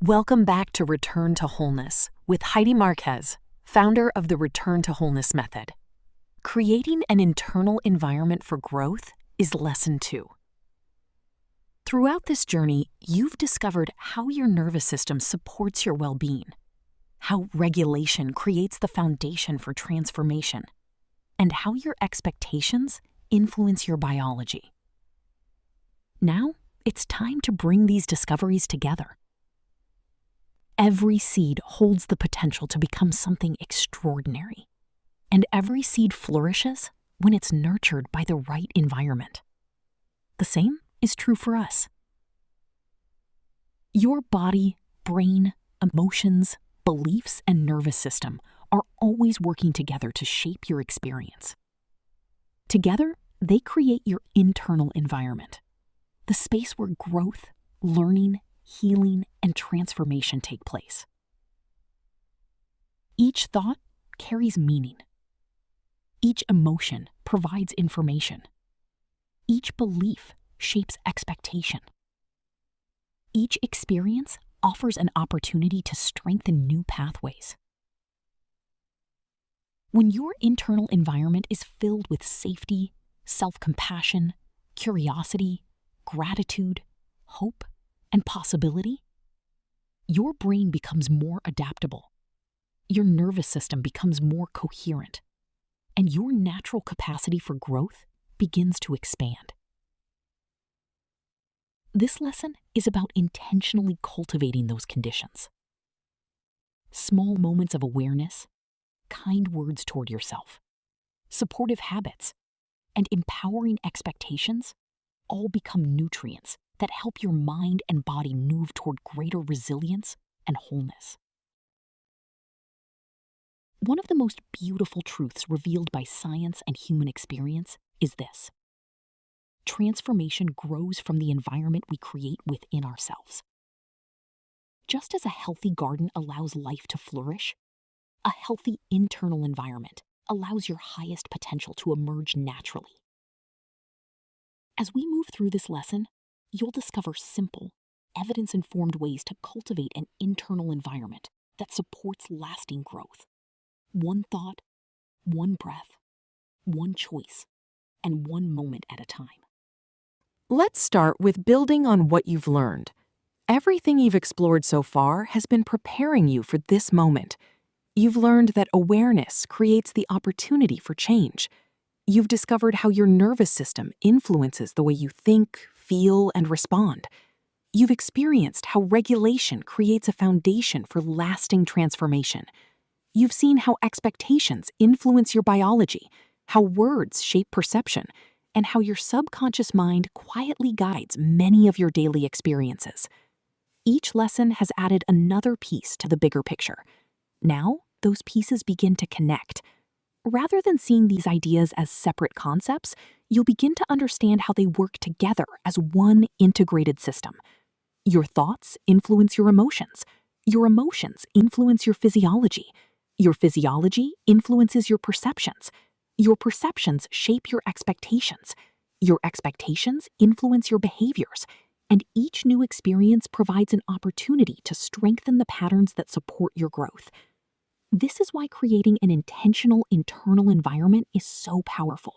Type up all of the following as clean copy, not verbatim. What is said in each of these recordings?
Welcome back to Return to Wholeness with Heidi Marquez, founder of the Return to Wholeness Method. Creating an internal environment for growth is lesson 2. Throughout this journey, you've discovered how your nervous system supports your well-being, how regulation creates the foundation for transformation, and how your expectations influence your biology. Now, it's time to bring these discoveries together. Every seed holds the potential to become something extraordinary, and every seed flourishes when it's nurtured by the right environment. The same is true for us. Your body, brain, emotions, beliefs, and nervous system are always working together to shape your experience. Together, they create your internal environment, the space where growth, learning, healing, and transformation take place. Each thought carries meaning. Each emotion provides information. Each belief shapes expectation. Each experience offers an opportunity to strengthen new pathways. When your internal environment is filled with safety, self-compassion, curiosity, gratitude, hope, and possibility, your brain becomes more adaptable, your nervous system becomes more coherent, and your natural capacity for growth begins to expand. This lesson is about intentionally cultivating those conditions. Small moments of awareness, kind words toward yourself, supportive habits, and empowering expectations all become nutrients that help your mind and body move toward greater resilience and wholeness. One of the most beautiful truths revealed by science and human experience is this: transformation grows from the environment we create within ourselves. Just as a healthy garden allows life to flourish, a healthy internal environment allows your highest potential to emerge naturally. As we move through this lesson, you'll discover simple, evidence-informed ways to cultivate an internal environment that supports lasting growth. One thought, one breath, one choice, and one moment at a time. Let's start with building on what you've learned. Everything you've explored so far has been preparing you for this moment. You've learned that awareness creates the opportunity for change. You've discovered how your nervous system influences the way you think, feel, and respond. You've experienced how regulation creates a foundation for lasting transformation. You've seen how expectations influence your biology, how words shape perception, and how your subconscious mind quietly guides many of your daily experiences. Each lesson has added another piece to the bigger picture. Now, those pieces begin to connect. Rather than seeing these ideas as separate concepts, you'll begin to understand how they work together as one integrated system. Your thoughts influence your emotions. Your emotions influence your physiology. Your physiology influences your perceptions. Your perceptions shape your expectations. Your expectations influence your behaviors. And each new experience provides an opportunity to strengthen the patterns that support your growth. This is why creating an intentional internal environment is so powerful.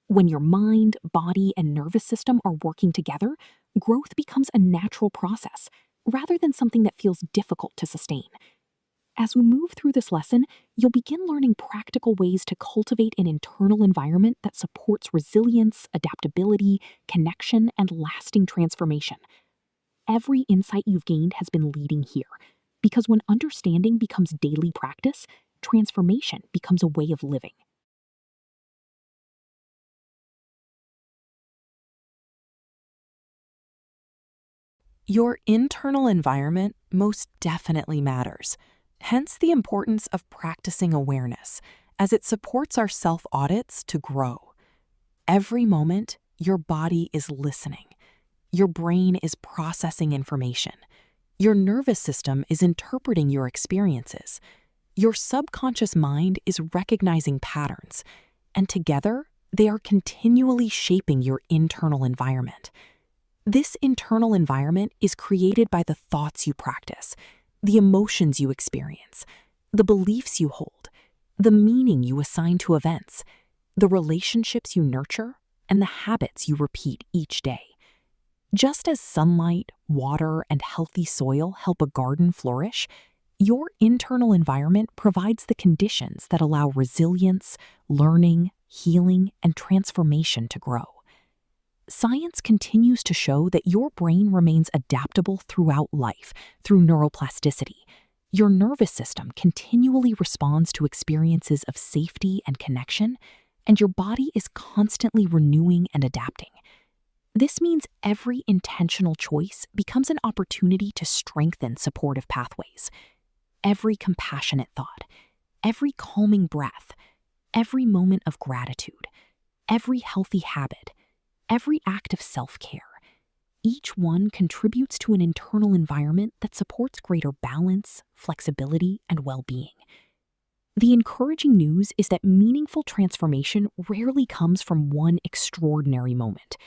When your mind, body, and nervous system are working together, growth becomes a natural process, rather than something that feels difficult to sustain. As we move through this lesson, you'll begin learning practical ways to cultivate an internal environment that supports resilience, adaptability, connection, and lasting transformation. Every insight you've gained has been leading here, because when understanding becomes daily practice, transformation becomes a way of living. Your internal environment most definitely matters. Hence the importance of practicing awareness, as it supports our self-audits to grow. Every moment, your body is listening. Your brain is processing information. Your nervous system is interpreting your experiences. Your subconscious mind is recognizing patterns, and together, they are continually shaping your internal environment. This internal environment is created by the thoughts you practice, the emotions you experience, the beliefs you hold, the meaning you assign to events, the relationships you nurture, and the habits you repeat each day. Just as sunlight, water, and healthy soil help a garden flourish, your internal environment provides the conditions that allow resilience, learning, healing, and transformation to grow. Science continues to show that your brain remains adaptable throughout life through neuroplasticity. Your nervous system continually responds to experiences of safety and connection, and your body is constantly renewing and adapting. This means every intentional choice becomes an opportunity to strengthen supportive pathways. Every compassionate thought, every calming breath, every moment of gratitude, every healthy habit, every act of self-care, each one contributes to an internal environment that supports greater balance, flexibility, and well-being. The encouraging news is that meaningful transformation rarely comes from one extraordinary moment.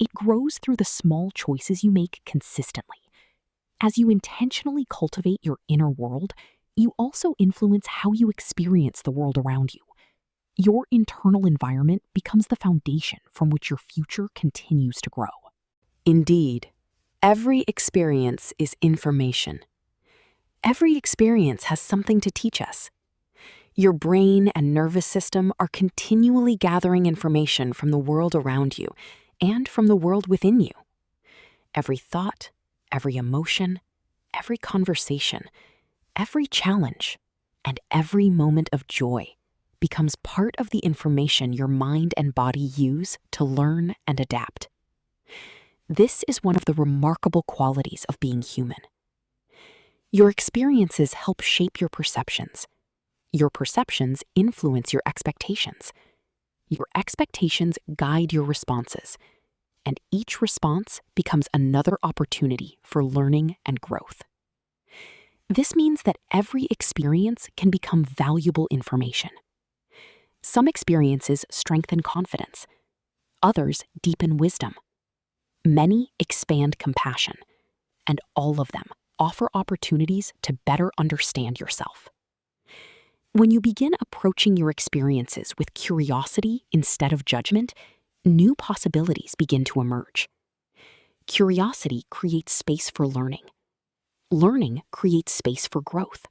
It grows through the small choices you make consistently. As you intentionally cultivate your inner world, you also influence how you experience the world around you. Your internal environment becomes the foundation from which your future continues to grow. Indeed, every experience is information. Every experience has something to teach us. Your brain and nervous system are continually gathering information from the world around you and from the world within you. Every thought, every emotion, every conversation, every challenge, and every moment of joy becomes part of the information your mind and body use to learn and adapt. This is one of the remarkable qualities of being human. Your experiences help shape your perceptions. Your perceptions influence your expectations. Your expectations guide your responses, and each response becomes another opportunity for learning and growth. This means that every experience can become valuable information. Some experiences strengthen confidence. Others deepen wisdom. Many expand compassion, and all of them offer opportunities to better understand yourself. When you begin approaching your experiences with curiosity instead of judgment, new possibilities begin to emerge. Curiosity creates space for learning. Learning creates space for growth,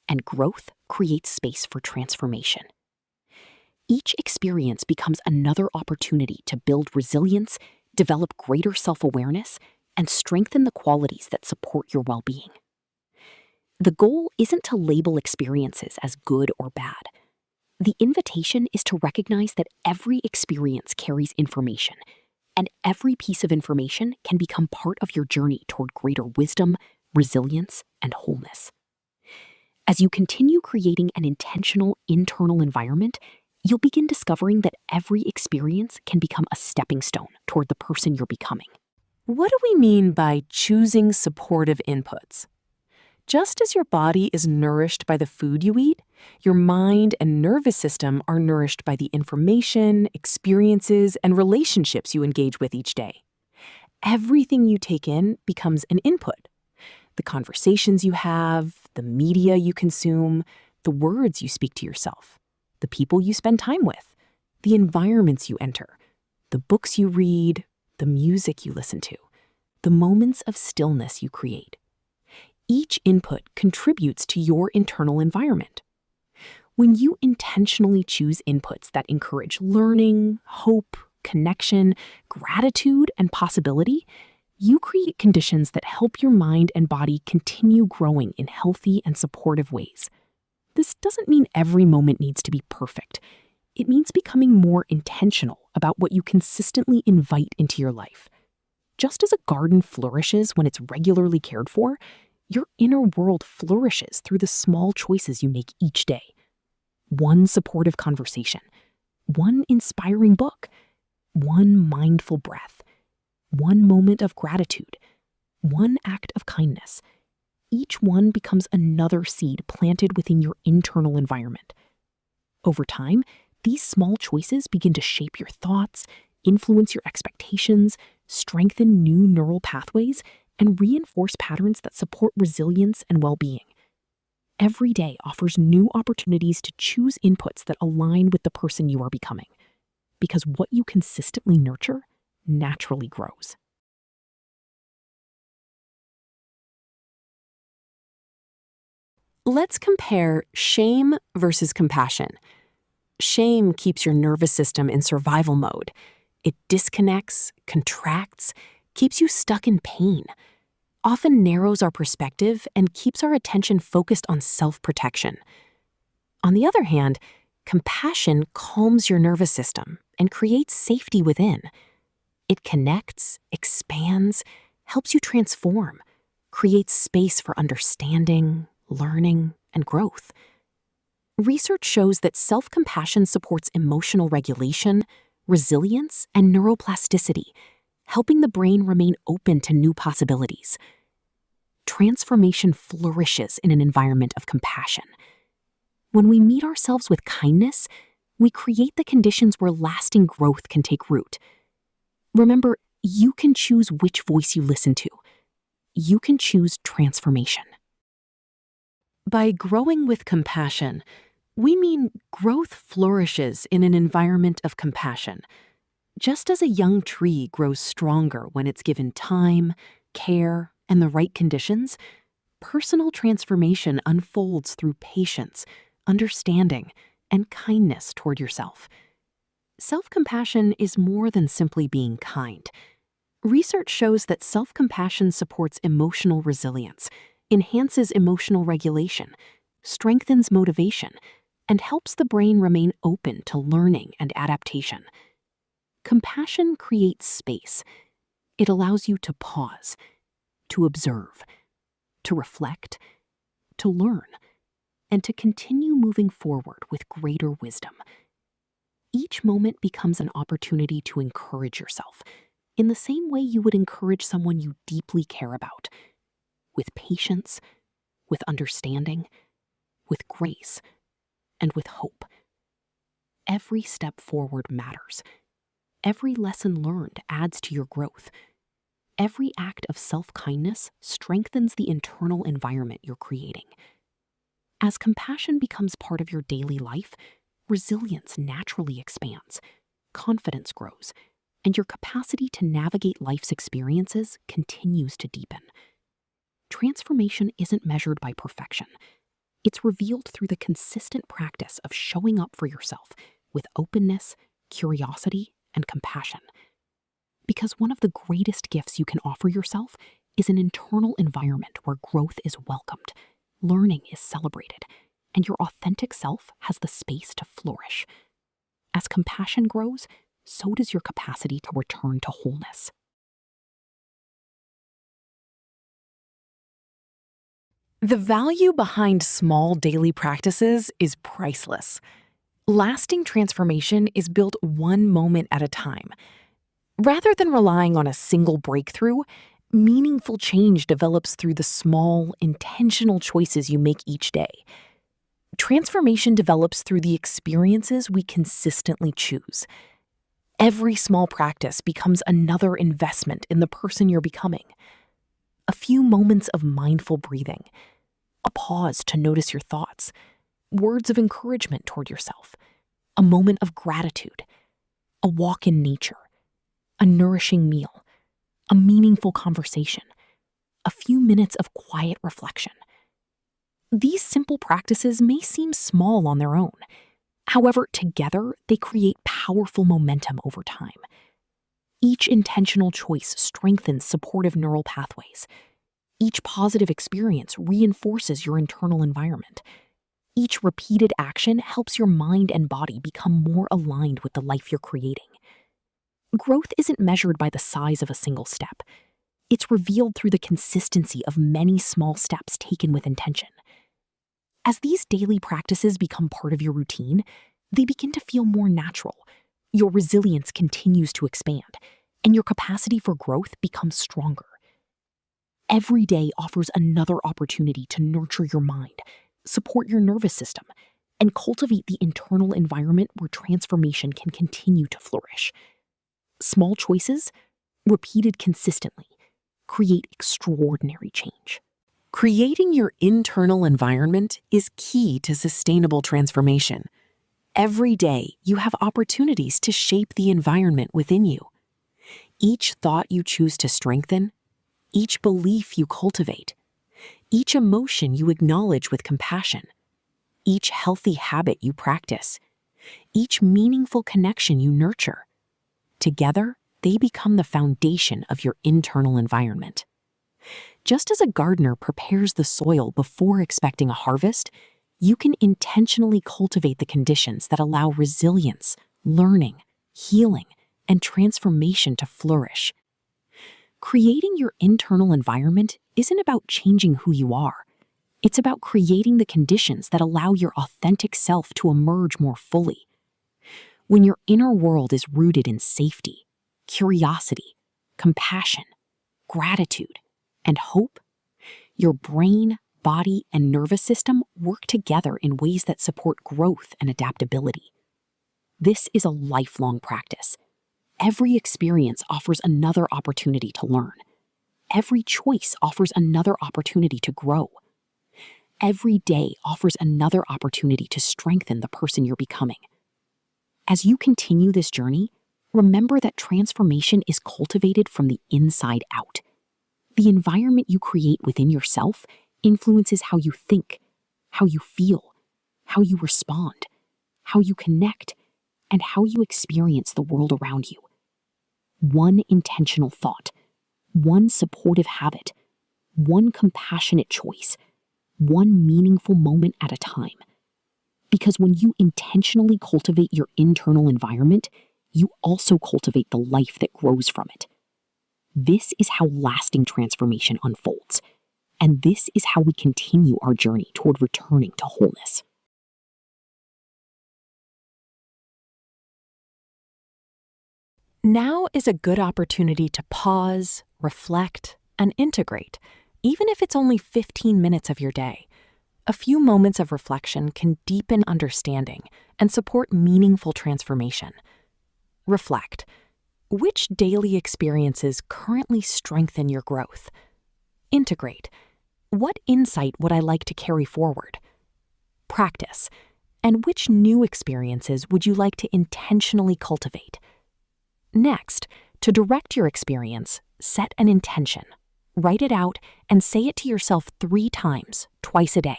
and growth creates space for transformation. Each experience becomes another opportunity to build resilience, develop greater self-awareness, and strengthen the qualities that support your well-being. The goal isn't to label experiences as good or bad. The invitation is to recognize that every experience carries information, and every piece of information can become part of your journey toward greater wisdom, resilience, and wholeness. As you continue creating an intentional internal environment, you'll begin discovering that every experience can become a stepping stone toward the person you're becoming. What do we mean by choosing supportive inputs? Just as your body is nourished by the food you eat, your mind and nervous system are nourished by the information, experiences, and relationships you engage with each day. Everything you take in becomes an input. The conversations you have, the media you consume, the words you speak to yourself, the people you spend time with, the environments you enter, the books you read, the music you listen to, the moments of stillness you create. Each input contributes to your internal environment. When you intentionally choose inputs that encourage learning, hope, connection, gratitude, and possibility, you create conditions that help your mind and body continue growing in healthy and supportive ways. This doesn't mean every moment needs to be perfect. It means becoming more intentional about what you consistently invite into your life. Just as a garden flourishes when it's regularly cared for, your inner world flourishes through the small choices you make each day. One supportive conversation, one inspiring book, one mindful breath, one moment of gratitude, one act of kindness. Each one becomes another seed planted within your internal environment. Over time, these small choices begin to shape your thoughts, influence your expectations, strengthen new neural pathways, and reinforce patterns that support resilience and well-being. Every day offers new opportunities to choose inputs that align with the person you are becoming, because what you consistently nurture naturally grows. Let's compare shame versus compassion. Shame keeps your nervous system in survival mode. It disconnects, contracts, keeps you stuck in pain, often narrows our perspective and keeps our attention focused on self-protection. On the other hand, compassion calms your nervous system and creates safety within. It connects, expands, helps you transform, creates space for understanding, learning, and growth. Research shows that self-compassion supports emotional regulation, resilience, and neuroplasticity, helping the brain remain open to new possibilities. Transformation flourishes in an environment of compassion. When we meet ourselves with kindness, we create the conditions where lasting growth can take root. Remember, you can choose which voice you listen to. You can choose transformation. By growing with compassion, we mean growth flourishes in an environment of compassion. Just as a young tree grows stronger when it's given time, care, and the right conditions, personal transformation unfolds through patience, understanding, and kindness toward yourself. Self-compassion is more than simply being kind. Research shows that self-compassion supports emotional resilience, enhances emotional regulation, strengthens motivation, and helps the brain remain open to learning and adaptation. Compassion creates space. It allows you to pause, to observe, to reflect, to learn, and to continue moving forward with greater wisdom. Each moment becomes an opportunity to encourage yourself in the same way you would encourage someone you deeply care about, with patience, with understanding, with grace, and with hope. Every step forward matters. Every lesson learned adds to your growth. Every act of self-kindness strengthens the internal environment you're creating. As compassion becomes part of your daily life, resilience naturally expands, confidence grows, and your capacity to navigate life's experiences continues to deepen. Transformation isn't measured by perfection. It's revealed through the consistent practice of showing up for yourself with openness, curiosity, and compassion. Because one of the greatest gifts you can offer yourself is an internal environment where growth is welcomed, learning is celebrated, and your authentic self has the space to flourish. As compassion grows, so does your capacity to return to wholeness. The value behind small daily practices is priceless. Lasting transformation is built one moment at a time. Rather than relying on a single breakthrough, meaningful change develops through the small, intentional choices you make each day. Transformation develops through the experiences we consistently choose. Every small practice becomes another investment in the person you're becoming. A few moments of mindful breathing, a pause to notice your thoughts, words of encouragement toward yourself, a moment of gratitude, a walk in nature, a nourishing meal, a meaningful conversation, a few minutes of quiet reflection. These simple practices may seem small on their own. However, together, they create powerful momentum over time. Each intentional choice strengthens supportive neural pathways. Each positive experience reinforces your internal environment. Each repeated action helps your mind and body become more aligned with the life you're creating. Growth isn't measured by the size of a single step. It's revealed through the consistency of many small steps taken with intention. As these daily practices become part of your routine, they begin to feel more natural. Your resilience continues to expand, and your capacity for growth becomes stronger. Every day offers another opportunity to nurture your mind, support your nervous system, and cultivate the internal environment where transformation can continue to flourish. Small choices, repeated consistently, create extraordinary change. Creating your internal environment is key to sustainable transformation. Every day, you have opportunities to shape the environment within you. Each thought you choose to strengthen, each belief you cultivate, each emotion you acknowledge with compassion, each healthy habit you practice, each meaningful connection you nurture. Together, they become the foundation of your internal environment. Just as a gardener prepares the soil before expecting a harvest, you can intentionally cultivate the conditions that allow resilience, learning, healing, and transformation to flourish. Creating your internal environment isn't about changing who you are. It's about creating the conditions that allow your authentic self to emerge more fully. When your inner world is rooted in safety, curiosity, compassion, gratitude, and hope, your brain, body, and nervous system work together in ways that support growth and adaptability. This is a lifelong practice. Every experience offers another opportunity to learn. Every choice offers another opportunity to grow. Every day offers another opportunity to strengthen the person you're becoming. As you continue this journey, remember that transformation is cultivated from the inside out. The environment you create within yourself influences how you think, how you feel, how you respond, how you connect, and how you experience the world around you. One intentional thought, one supportive habit, one compassionate choice, one meaningful moment at a time. Because when you intentionally cultivate your internal environment, you also cultivate the life that grows from it. This is how lasting transformation unfolds, and this is how we continue our journey toward returning to wholeness. Now is a good opportunity to pause, reflect, and integrate, even if it's only 15 minutes of your day. A few moments of reflection can deepen understanding and support meaningful transformation. Reflect. Which daily experiences currently strengthen your growth? Integrate. What insight would I like to carry forward? Practice. And which new experiences would you like to intentionally cultivate? Next, to direct your experience, set an intention. Write it out and say it to yourself 3 times, twice a day,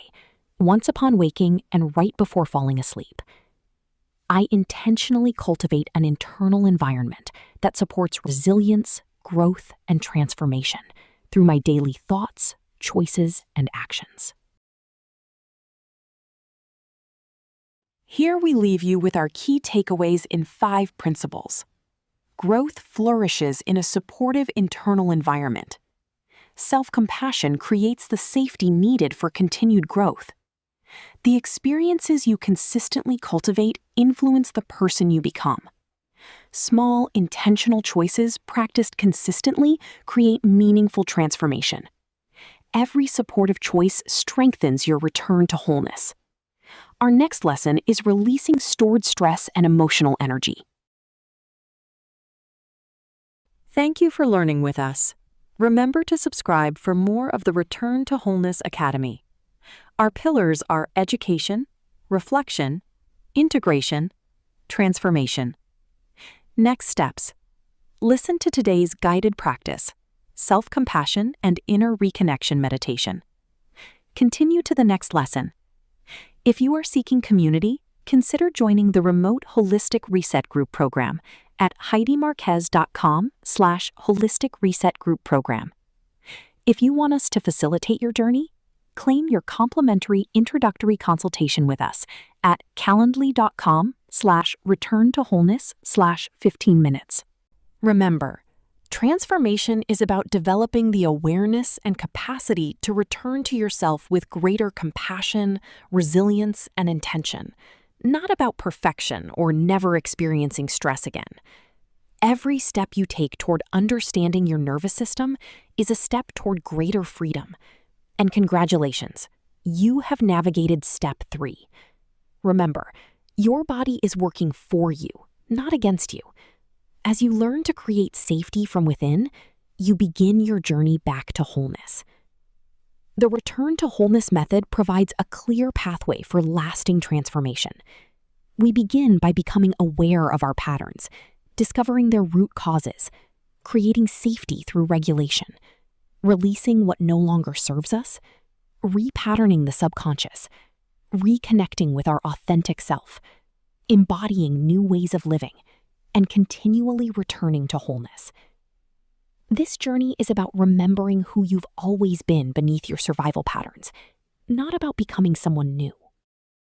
once upon waking and right before falling asleep. I intentionally cultivate an internal environment that supports resilience, growth, and transformation through my daily thoughts, choices, and actions. Here we leave you with our key takeaways in 5 principles. Growth flourishes in a supportive internal environment. Self-compassion creates the safety needed for continued growth. The experiences you consistently cultivate influence the person you become. Small, intentional choices practiced consistently create meaningful transformation. Every supportive choice strengthens your return to wholeness. Our next lesson is releasing stored stress and emotional energy. Thank you for learning with us. Remember to subscribe for more of the Return to Wholeness Academy. Our pillars are education, reflection, integration, transformation. Next steps. Listen to today's guided practice, self-compassion and inner reconnection meditation. Continue to the next lesson. If you are seeking community, consider joining the remote Holistic Reset Group program at HeidiMarquez.com/Holistic Reset Group program. If you want us to facilitate your journey, claim your complimentary introductory consultation with us at calendly.com/return-to-wholeness/15 minutes. Remember, transformation is about developing the awareness and capacity to return to yourself with greater compassion, resilience, and intention, not about perfection or never experiencing stress again. Every step you take toward understanding your nervous system is a step toward greater freedom. And congratulations, you have navigated step 3. Remember, your body is working for you, not against you. As you learn to create safety from within, you begin your journey back to wholeness. The Return to Wholeness method provides a clear pathway for lasting transformation. We begin by becoming aware of our patterns, discovering their root causes, creating safety through regulation, releasing what no longer serves us, repatterning the subconscious, reconnecting with our authentic self, embodying new ways of living, and continually returning to wholeness. This journey is about remembering who you've always been beneath your survival patterns, not about becoming someone new.